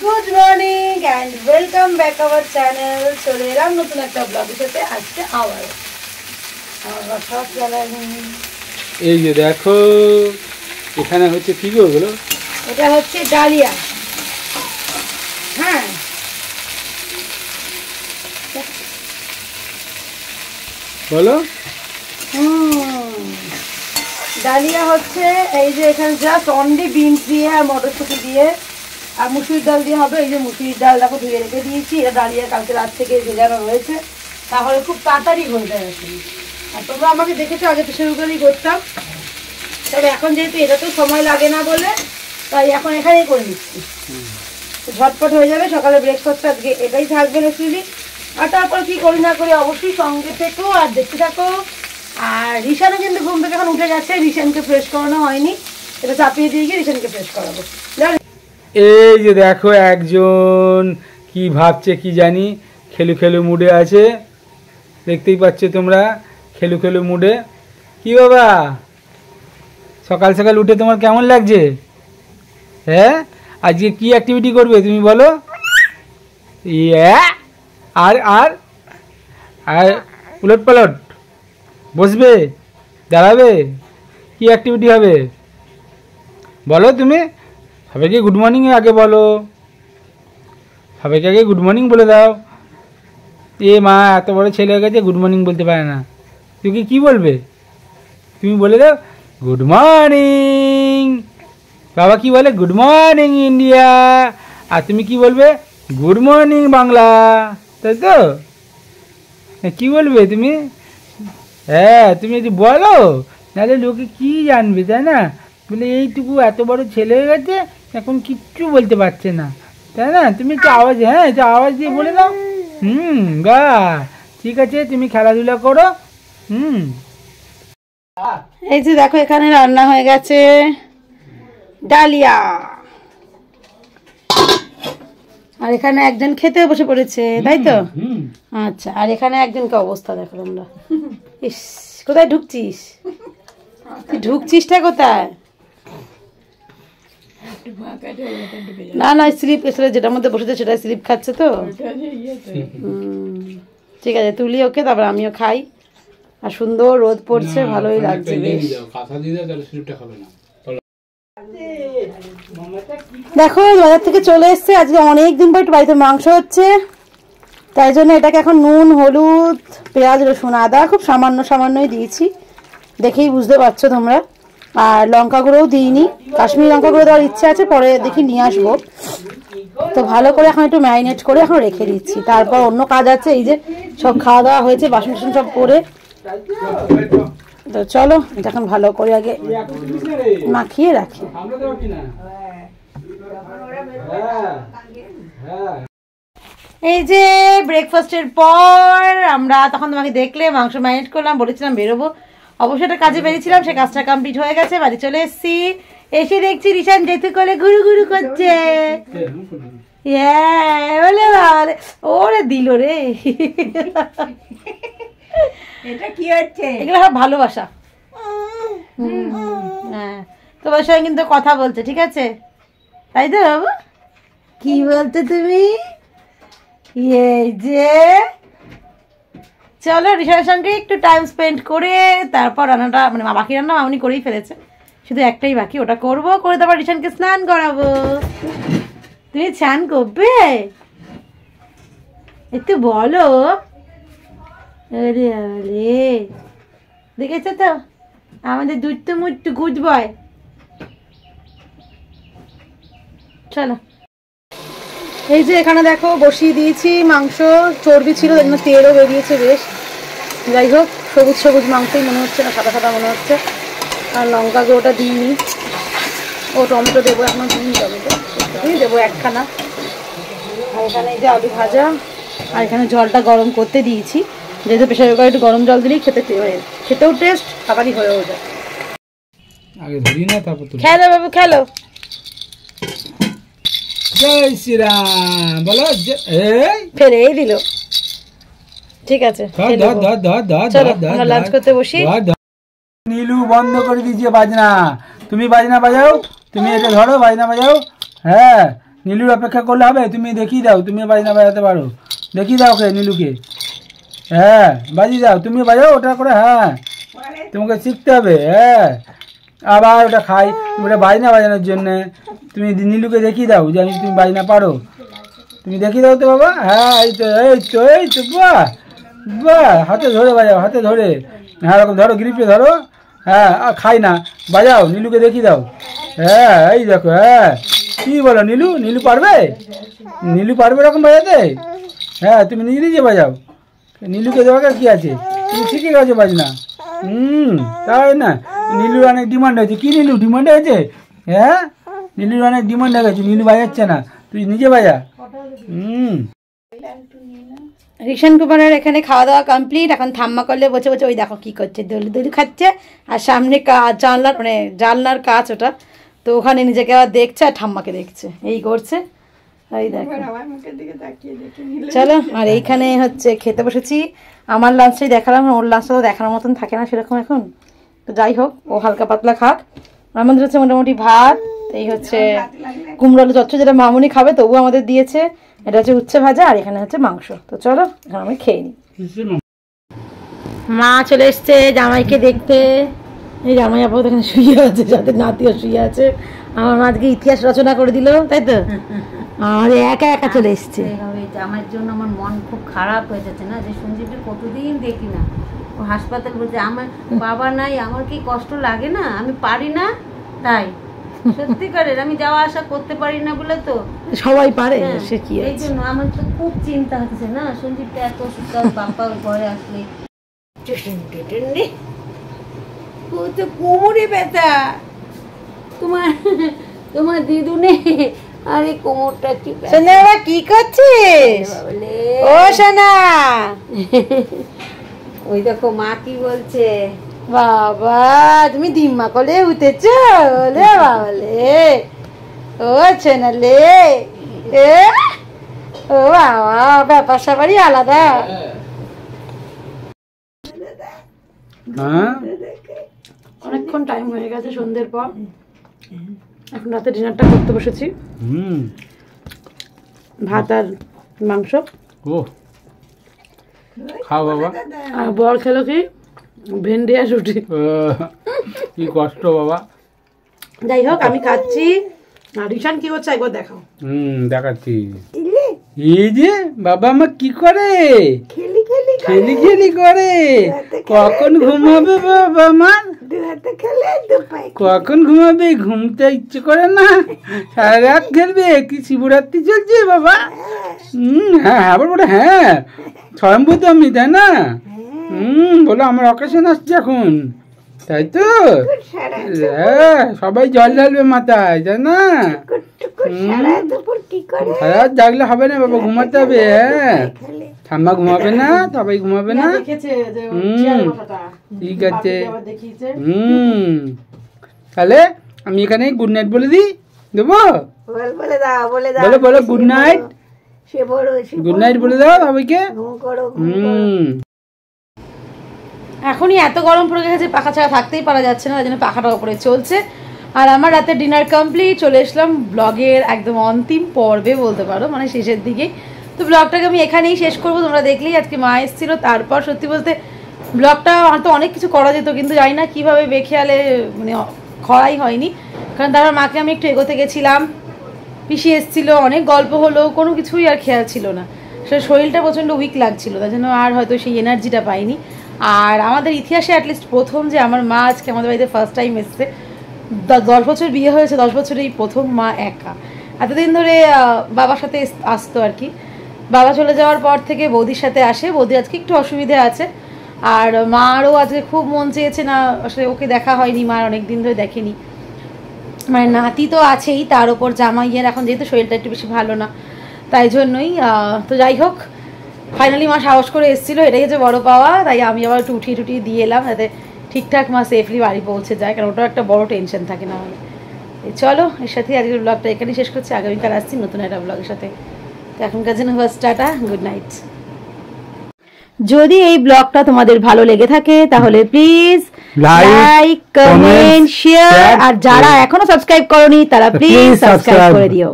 Good morning and welcome back our channel. চলে এলাম নতুন একটা ব্লগের সাথে আজকে আবার। এই যে দেখো এখানে হচ্ছে কি গো ওগুলো? এটা হচ্ছে ডালিয়া। হ্যাঁ বলো। ডালিয়া হচ্ছে এই যে এখানে জাস্ট অনলি বিনস দিয়ে আর মটরশুঁটি দিয়ে আর মুসুরির ডাল দিয়ে হবে। এই যে মুসুরির ডাল দেখো ধুয়ে রেখে দিয়েছি। এটা ডালিয়া কালকে রাত থেকে ভেজানো রয়েছে, তাহলে খুব তাড়াতাড়ি হয়ে যায় আসলে। আর তোমরা আমাকে দেখেছো আগে প্রেশার কুকারেই করতাম, তবে এখন যেহেতু এটাতেও সময় লাগে না বলে তাই এখন এখানেই করে নিচ্ছি, ঝটপট হয়ে যাবে। সকালে ব্রেকফাস্ট আজকে এটাই থাকবে রেসিপি। আর তারপর কি করি না করি অবশ্যই সঙ্গে থেকো আর দেখতে থাকো। আর রিশানও কিন্তু ঘুম থেকে এখন উঠে গেছে, রিশানকে ফ্রেশ করানো হয়নি, এটা চাপিয়ে দিয়ে গিয়ে রিশানকে ফ্রেশ করাবো। এই যে দেখো একজন কি ভাবছে কি জানি, খেলু খেলু মুডে আছে, দেখতেই পাচ্ছ তোমরা, খেলু খেলু মুডে। কি বাবা সকাল সকাল উঠে তোমার কেমন লাগছে? হ্যাঁ আজকে কি অ্যাক্টিভিটি করবে তুমি বলো? ইয়া আর আর আর উলট পালট বসবে, দাঁড়াবে, কি অ্যাক্টিভিটি হবে বলো তুমি? সবাইকে গুড মর্নিং আগে বলো, সবাইকে আগে গুড মর্নিং বলে দাও। এ মা এত বড় ছেলে হয়ে গেছে গুড মর্নিং বলতে পারে না, তুমি কি বলবে? তুমি বলে দাও গুড মর্নিং। বাবা কি বলে? Good morning India. আর তুমি কি বলবে? গুড মর্নিং বাংলা, তাই তো? কি বলবে তুমি? হ্যাঁ তুমি যদি বলো নাহলে লোকে কি জানবে, তাই না? বলে এইটুকু এত বড় ছেলে হয়ে গেছে এখন কিচ্ছু বলতে পারছে না, তাই না? তুমি একটু আওয়াজ, হ্যাঁ একটু আওয়াজ দিয়ে বলে দাও। বা ঠিক আছে, তুমি খেলাধুলা করো। এই যে দেখো এখানে রান্না হয়ে গেছে ডালিয়া, আর এখানে একজন খেতে বসে পড়েছে, তাই তো? আচ্ছা, আর এখানে একজনকে অবস্থা দেখো তোমরা। ইস কোথায় ঢুকছিস তুই? ঢুকছিসটা কোথায়? না না স্লিপ এসে যেটার মধ্যে বসেছে সেটা স্লিপ খাচ্ছে তো। ঠিক আছে তুলি ওকে, তারপর আমিও খাই। আর সুন্দর রোদ পড়ছে, ভালোই লাগছে বেশ। দেখো বাজার থেকে চলে এসছে, আজকে অনেকদিন পর একটু বাড়িতে মাংস হচ্ছে, তাই জন্য এটাকে এখন নুন হলুদ পেঁয়াজ রসুন আদা খুব সামান্য সামান্যই দিয়েছি, দেখেই বুঝতে পারছো তোমরা। আর লঙ্কা গুঁড়োও দিইনি, কাশ্মীরি লঙ্কা গুঁড়ো দেওয়ার ইচ্ছে আছে, পরে দেখি নিয়ে আসবো। তো ভালো করে এখন একটু ম্যারিনেট করে এখন রেখে দিচ্ছি, তারপর অন্য কাজ আছে। এই যে সব খাওয়া দাওয়া হয়েছে, বাসন টাসন সব করে, তো চলো এটা এখন ভালো করে আগে মাখিয়ে রাখি। এই যে ব্রেকফাস্টের পর আমরা তখন তোমাকে দেখলে মাংস ম্যারিনেট করলাম, বলেছিলাম বেরোবো, অবশ্যই একটা কাজে বেরিয়েছিলাম, সেই কাজটা কমপ্লিট হয়ে গেছে, বাড়ি চলে এসেছি। এসে দেখছি রিশান যেতে করে ঘুরু ঘুরু করছে। ওরে দিল রে, এটা কি হচ্ছে? এগুলো সব ভালোবাসা। হ্যাঁ তোমার সঙ্গে কিন্তু কথা বলছে, ঠিক আছে তাই তো বাবু? কি বলতে তুমি? এই যে চলো রিশানের সঙ্গে একটু টাইম স্পেন্ড করে তারপর রান্নাটা, মানে বাকি রান্না মামনি করেই ফেলেছে, শুধু একটাই বাকি, ওটা করবো, করে তারপর রিশানকে স্নান করাবো। তুমি স্নান করবে? একটু বলো। আরে আরে দেখেছো তো আমাদের দুধ মুট্টু গুড বয়। চলো এই যে এখানে দেখো বসিয়ে দিয়েছি মাংস, চর্বি ছিল তাই জন্য তেলও বেরিয়েছে বেশ। যাই হোক সবুজ সবুজ মাংসই মনে হচ্ছে, না সাদা সাদা মনে হচ্ছে। আর লঙ্কা গুঁড়োটা দিইনি, ও টমেটো দেবো এখনো দিইনি, টমেটো দেবো একখানা। আর এখানে এই যে আলু ভাজা, আর এখানে জলটা গরম করতে দিয়েছি, যেহেতু প্রেশার কুকারে একটু গরম জল দিলেই খেতেও টেস্ট, খাবারই হয়েও যায়। খেলো বাবু খেলো। জয় শ্রীরাম বলো, ফেলেই দিল। ঠিক আছে লাঞ্চ করতে বসি। নীলু বন্ধ করে দিয়েছে বাজনা, তুমি বাজনা বাজাও, তুমি এটা ধরো বাজনা বাজাও। হ্যাঁ নীলুর অপেক্ষা করলে হবে? তুমি দেখিয়ে দাও, তুমি বাজনা বাজাতে পারো, দেখিয়ে দাও ওকে নীলুকে। হ্যাঁ বাজিয়ে দাও, তুমি বাজাও ওটা করে। হ্যাঁ তোমাকে শিখতে হবে। হ্যাঁ আবার ওটা খাই, ওটা বাজনা বাজানোর জন্যে তুমি নীলুকে দেখিয়ে দাও যে তুমি বাজনা পারো, তুমি দেখিয়ে দাও তো বাবা। হ্যাঁ এই তো এই তো এই তো, বাহ বাহ, হাতে ধরে বাজাও, হাতে ধরে। হ্যাঁ এরকম ধরো, গ্রিপে ধরো। হ্যাঁ খাই না, বাজাও, নীলুকে দেখিয়ে দাও। হ্যাঁ এই দেখো। হ্যাঁ কি বলো নীলু, নীলু পারবে? নীলু পারবে এরকম বাজাতে? হ্যাঁ তুমি নিজে নিজে বাজাও, নীলুকে দেওয়ার কি আছে, তুমি শিখে গেছো বাজনা। তাই না? নীলুর অনেক ডিমান্ড হয়েছে। কি নীলু ডিমান্ড হয়েছে? হ্যাঁ নীলুর অনেক ডিমান্ড হয়ে গেছে, নীলু বাজাচ্ছে না, তুই নিজে বাজা। ঋষণ কুমারের এখানে খাওয়া দাওয়া কমপ্লিট। এখন ঠাম্মা করলে বসে বসে ওই দেখো কি করছে, দলি দলি খাচ্ছে। আর সামনে জানলার মানে জানলার কাজ ওটা, তো ওখানে নিজেকে আবার দেখছে আর ঠাম্মাকে দেখছে, এই করছে। এই দেখো চলো। আর এইখানে হচ্ছে খেতে বসেছি। আমার লাঞ্চটাই দেখালাম, ওর লাঞ্চটা তো দেখানোর মতন থাকে না সেরকম এখন, তো যাই হোক ও হালকা পাতলা খাক। আমাদের হচ্ছে মোটামুটি ভাত, এই হচ্ছে কুমড়ো আলু চচ্চড়ি যেটা মামুনি খাবে তবু আমাদের দিয়েছে, এটা হচ্ছে উচ্ছে ভাজা, আর এখানে হচ্ছে মাংস। তো চলো এখন আমি খেয়ে নিই। মা চলে এসছে জামাইকে দেখতে। এই জামাই আপাতত এখানে শুয়ে আছে, যাদের নাতিও শুয়ে আছে। আমার মা আজকে ইতিহাস রচনা করে দিল, তাই তো? আর একা একা চলে এসছে। জামাইয়ের জন্য আমার মন খুব খারাপ হয়ে যাচ্ছে না, যে সঞ্জীবকে কতদিন দেখি না, ও হাসপাতাল বলছে আমার বাবা নাই, আমার কি কষ্ট লাগে না, আমি পারি না, তাই সত্যিকারের আমি যাওয়া আসা করতে পারি না বলে তো সবাই পারে, সে কি এই জন্য আমার তো খুব চিন্তা হচ্ছে না, সঞ্জীবটা এত সুস্থ, বাবা ঘরে আসলে তো কোমরে ব্যথা, তোমার তোমার দিদুনে, আরে কোমরটা কি সোনা কি করছিস? ও সোনা ওই দেখো মা কি বলছে। বাবা তুমি ডিম্মা কোলে উঠেছ বলে বাবলে, ও সোনালে এ ও বাবা, ব্যাপার স্যাপারই আলাদা। অনেকক্ষণ টাইম হয়ে গেছে সন্ধ্যের পর, এখন রাতে ডিনারটা করতে বসেছি। ভাত আর মাংস। ও খাও বাবা। আর বর খেলো কি ভেন্ডি আর রুটি। কি কষ্ট বাবা। যাই হোক আমি খাচ্ছি। আর ঋষান কি করছে একবার দেখাও। দেখাচ্ছি। এই যে বাবা আমার কি করে, খেলি খেলি করে। কখন ঘুমাবে বাবা আমার? কখন ঘুমাবে? ঘুমতে ইচ্ছে করে না, সারা রাত খেলবে। কি শিবরাত্রি চলছে বাবা? হ্যাঁ আবার বলে হ্যাঁ স্বয়ম্ভূ তো আমি, তাই না? বলো আমার অকেশন আসছে এখন, তাই তো? হ্যাঁ সবাই জল ঢালবে মাথায়, তাই না? সারা রাত জাগলে হবে না বাবা, ঘুমাতে হবে। হ্যাঁ ঠাম্মা ঘুমাবে না, সবাই ঘুমাবে না। ঠিক আছে। তাহলে আমি এখানে গুড নাইট বলে দিই, দেবো? বলো বলো গুড নাইট, গুড নাইট বলে দাও সবাইকে। এখনই এত গরম পড়ে গেছে, পাখা ছাড়া থাকতেই পারা যাচ্ছে না, তাই জন্য পাখাটা উপরে চলছে। আর আমার রাতে ডিনার কমপ্লিট। চলে এসলাম ব্লগের একদম অন্তিম পর্বে বলতে পারো, মানে শেষের দিকে। তো ব্লগটাকে আমি এখানেই শেষ করবো। তোমরা দেখলেই আজকে মা এসেছিলো, তারপর সত্যি বলতে ব্লগটা হয়তো অনেক কিছু করা যেত, কিন্তু জানি না কীভাবে বেখেয়ালে মানে করাই হয়নি। কারণ তারপর মাকে আমি একটু এগোতে গেছিলাম, পিসি এসেছিলো, অনেক গল্প হলো, কোনো কিছুই আর খেয়াল ছিল না। সে শরীরটা প্রচণ্ড উইক লাগছিলো, তার জন্য আর হয়তো সেই এনার্জিটা পাইনি। আর আমাদের ইতিহাসে অ্যাটলিস্ট প্রথম যে আমার মা আজকে আমাদের বাড়িতে ফার্স্ট টাইম এসছে। 10 বছর বিয়ে হয়েছে, 10 বছরে এই প্রথম মা একা। এতদিন ধরে বাবার সাথে আসতো আর কি। বাবা চলে যাওয়ার পর থেকে বৌদির সাথে আসে। বৌদি আজকে একটু অসুবিধে আছে, আর মারও আজকে খুব মন চেয়েছে না, আসলে ওকে দেখা হয়নি, মার অনেক দিন ধরে দেখেনি। মানে নাতি তো আছেই, তার ওপর জামাইয়ের এখন যেহেতু শরীরটা একটু বেশি ভালো না, তাই জন্যই। তো যাই হোক ফাইনালি মা সাহস করে এসেছিলো, এটাই হচ্ছে বড় পাওয়া। তাই আমি আবার একটু উঠিয়ে দিয়ে এলাম, যাতে ঠিকঠাক মা সেফলি বাড়ি পৌঁছে যায়, কারণ ওটাও একটা বড় টেনশন থাকে না হলে। চলো এর সাথে আজকের ব্লগটা এখানেই শেষ করছি। আগামীকাল আসছি নতুন একটা ব্লগের সাথে। তো এখনকার জন্য ফার্স্ট টাটা, গুড নাইট। যদি এই ব্লগটা তোমাদের ভালো লেগে থাকে তাহলে প্লিজ লাইক, কমেন্ট, শেয়ার, আর যারা এখনো সাবস্ক্রাইব করোনি তারা প্লিজ সাবস্ক্রাইব করে দিও।